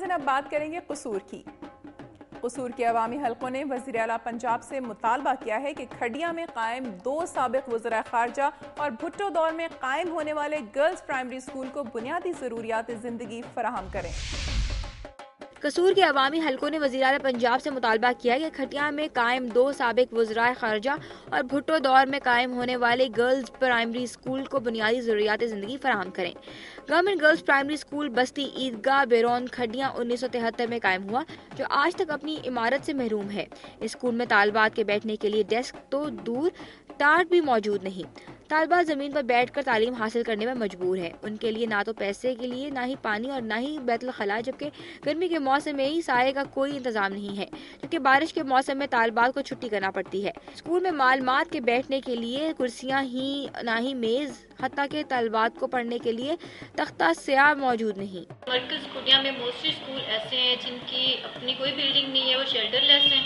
ناظرین اب بات کریں گے قصور کی۔ قصور کے عوامی حلقوں نے وزیر اعلیٰ پنجاب سے مطالبہ کیا ہے کہ کھڈیا میں قائم 2 سابق وزراء خارجہ اور بھٹو دور میں قائم ہونے والے گرلز پرائمری اسکول کو بنیادی ضروریات زندگی فراہم کریں۔ قصور کے عوامی حلقوں نے وزیر اعلیٰ پنجاب سے مطالبہ کیا کہ کھڈیا میں قائم 2 سابق وزراء خارجہ اور بھٹو دور میں قائم ہونے والے گرلز پرائمری اسکول کو بنیادی ضروریات زندگی فراہم کریں۔ گورنمنٹ گرلز پرائمری اسکول بستی عیدگاہ بیرون کھڈیا 1973 میں قائم ہوا، جو آج تک اپنی عمارت سے محروم ہے۔ اسکول میں طالبات کے بیٹھنے کے لیے ڈیسک تو دور ٹاٹ بھی موجود نہیں۔ طالبات زمین پر بیٹھ کر تعلیم حاصل کرنے میں مجبور ہیں۔ ان کے لیے نہ تو پیسے کے لیے، نہ ہی پانی اور نہ ہی بیت الخلاء، جبکہ گرمی کے موسم میں ہی سائے کا کوئی انتظام نہیں ہے، جبکہ بارش کے موسم میں طالبات کو چھٹی کرنا پڑتی ہے۔ اسکول میں معلمات کے بیٹھنے کے لیے کرسیاں ہی نہ ہی میز، حتیٰ کہ طالبات کو پڑھنے کے لیے تختہ سیاہ موجود نہیں۔ مرکز کھڈیا میں موسٹلی اسکول ایسے ہیں جن کی اپنی کوئی بلڈنگ نہیں ہے، وہ شیلٹر لیس ہیں،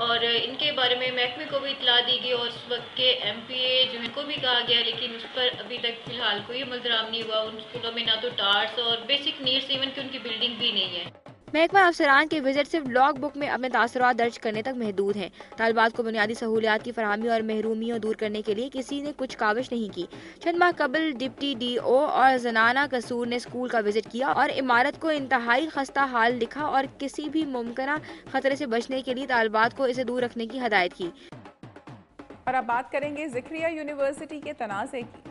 اور ان کے بارے میں محکمے کو بھی اطلاع دی گئی اور اس وقت کے ایم پی اے جو ان کو بھی کہا گیا، لیکن اس پر ابھی تک فی الحال کوئی عمل درآمد نہیں ہوا۔ ان اسکولوں میں نہ تو ٹارٹس اور بیسک نیڈس، ایون کہ ان کی بلڈنگ بھی نہیں ہے۔ محکمہ افسران کے وزٹ صرف لاگ بک میں اپنے تاثرات درج کرنے تک محدود ہیں۔ طالبات کو بنیادی سہولیات کی فراہمی اور محرومیوں دور کرنے کے لیے کسی نے کچھ کاوش نہیں کی۔ چند ماہ قبل ڈپٹی ڈی او اور زنانہ قصور نے اسکول کا وزٹ کیا اور عمارت کو انتہائی خستہ حال لکھا اور کسی بھی ممکنہ خطرے سے بچنے کے لیے طالبات کو اسے دور رکھنے کی ہدایت کی۔ اور اب بات کریں گے ذکریہ یونیورسٹی کے تنازع کی۔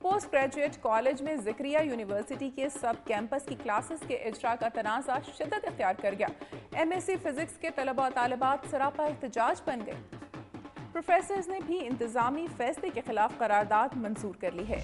پوسٹ گریجویٹ کالج میں ذکریہ یونیورسٹی کے سب کیمپس کی کلاسز کے اجراء کا تنازع شدت اختیار کر گیا۔ ایم ایس سی فزکس کے طلبہ و طالبات سراپا احتجاج بن گئے۔ پروفیسرز نے بھی انتظامی فیصلے کے خلاف قرارداد منظور کر لی ہے۔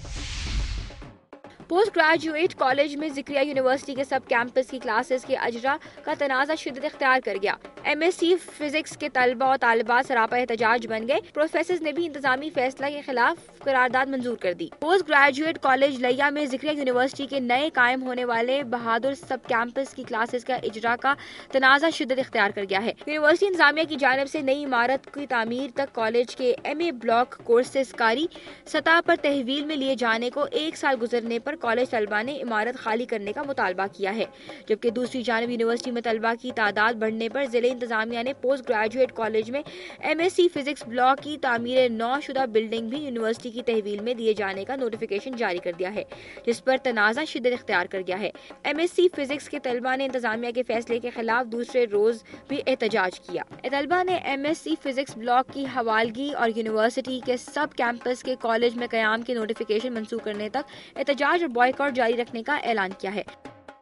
پوسٹ گریجویٹ کالج میں ذکریہ یونیورسٹی کے سب کیمپس کی کلاسز کے اجراء کا تنازع شدت اختیار کر گیا۔ ایم ایس سی فزکس کے طلبہ و طالبات سراپا احتجاج بن گئے۔ پروفیسرز نے بھی انتظامی فیصلہ کے خلاف قرارداد منظور کر دی۔ پوسٹ گریجویٹ کالج لیا میں ذکریہ یونیورسٹی کے نئے قائم ہونے والے بہادر سب کیمپس کی کلاسز کا اجراء کا تنازع شدت اختیار کر گیا ہے۔ یونیورسٹی انتظامیہ کی جانب سے نئی عمارت کی تعمیر تک کالج کے ایم اے بلاک کورسز کاری سطح پر تحویل میں لیے جانے کو 1 سال گزرنے پر کالج طلبہ نے عمارت خالی کرنے کا مطالبہ کیا ہے، جبکہ دوسری جانب یونیورسٹی میں طلبہ کی تعداد بڑھنے پر ضلع انتظامیہ نے پوسٹ گریجویٹ کالج میں M S C physics block کی تعمیر نو شدہ بلڈنگ بھی یونیورسٹی کی تحویل میں دیے جانے کا نوٹیفیکیشن جاری کر دیا ہے، جس پر تنازع شدت اختیار کر گیا ہے۔ ایم ایس سی فزکس کے طلبہ نے انتظامیہ کے فیصلے کے خلاف دوسرے روز بھی احتجاج کیا۔ طلبہ نے M S C physics block کی حوالگی اور یونیورسٹی کے سب کیمپس کے کالج میں قیام کے نوٹیفیکیشن منسوخ کرنے تک احتجاج اور بائیکاٹ جاری رکھنے کا اعلان کیا ہے۔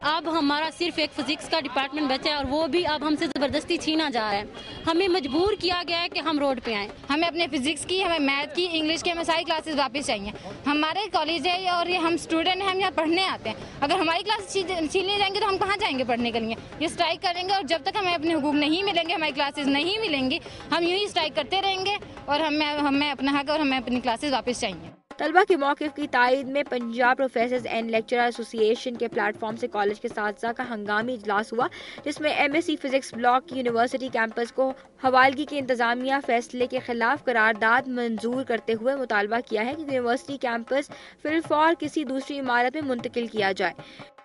اب ہمارا صرف ایک فزکس کا ڈپارٹمنٹ بچا ہے اور وہ بھی اب ہم سے زبردستی چھینا جا رہا ہے۔ ہمیں مجبور کیا گیا ہے کہ ہم روڈ پہ آئیں۔ ہمیں اپنے فزکس کی، ہمیں میتھ کی، انگلش کی، ہمیں ساری کلاسز واپس چاہیے۔ ہمارے کالج ہے اور یہ ہم اسٹوڈنٹ ہیں، ہم یہاں پڑھنے آتے ہیں۔ اگر ہماری کلاس چھین لی جائیں گے تو ہم کہاں جائیں گے پڑھنے کے لیے؟ یہ اسٹرائک کریں گے اور جب تک ہمیں اپنے حقوق نہیں ملیں گے، ہماری کلاسز نہیں ملیں گی، ہم یوں ہی اسٹرائک کرتے رہیں گے اور ہمیں اپنا حق اور ہمیں اپنی کلاسز واپس چاہیے۔ طلبہ کے موقف کی تائید میں پنجاب پروفیسرز اینڈ لیکچرر ایسوسی ایشن کے پلیٹ فارم سے کالج کے اساتذہ کا ہنگامی اجلاس ہوا، جس میں M S C physics block کی یونیورسٹی کیمپس کو حوالگی کے انتظامیہ فیصلے کے خلاف قرارداد منظور کرتے ہوئے مطالبہ کیا ہے کہ یونیورسٹی کیمپس فی الفور کسی دوسری عمارت میں منتقل کیا جائے۔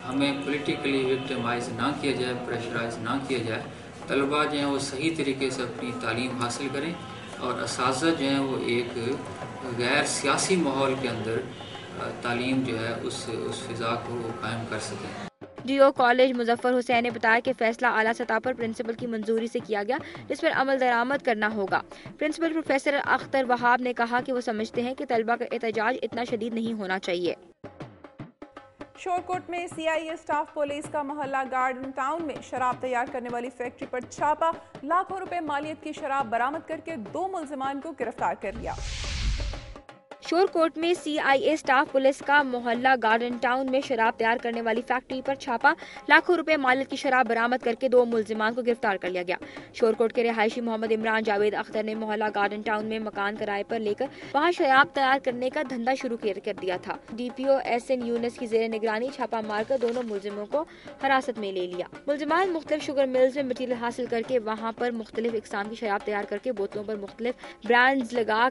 ہمیں پولیٹیکلی وکٹمائز نہ کیا جائے، پریشرائز نہ کیا جائے۔ طلباء جو ہیں وہ صحیح طریقے سے اپنی تعلیم حاصل کریں اور اساتذہ جو ہیں وہ ایک غیر سیاسی ماحول کے اندر تعلیم جو ہے اس فضا کو قائم کر سکیں۔ ڈی او کالج مظفر حسین نے بتایا کہ فیصلہ اعلیٰ سطح پر پرنسپل کی منظوری سے کیا گیا، جس پر عمل درآمد کرنا ہوگا۔ پرنسپل پروفیسر اختر وہاب نے کہا کہ وہ سمجھتے ہیں کہ طلبہ کا احتجاج اتنا شدید نہیں ہونا چاہیے۔ شورکوٹ میں سی آئی اے سٹاف پولیس کا محلہ گارڈن ٹاؤن میں شراب تیار کرنے والی فیکٹری پر چھاپا، لاکھوں روپے مالیت کی شراب برآمد کر کے 2 ملزمان کو گرفتار کر لیا۔ شورکوٹ میں سی آئی اے سٹاف پولیس کا محلہ گارڈن ٹاؤن میں شراب تیار کرنے والی فیکٹری پر چھاپا، لاکھوں روپے مالیت کی شراب برآمد کر کے 2 ملزمان کو گرفتار کر لیا گیا۔ شورکوٹ کے رہائشی محمد عمران جاوید اختر نے محلہ گارڈن ٹاؤن میں مکان کرائے پر لے کر وہاں شراب تیار کرنے کا دھندا شروع کر دیا تھا۔ D P O S N Younis کی زیر نگرانی چھاپا مار کر دونوں ملزموں کو حراست میں لے لیا۔ ملزمان مختلف شوگر ملز میں مٹیریل حاصل کر کے وہاں پر مختلف اقسام کی شراب تیار کر کے بوتلوں پر مختلف برانڈز لگا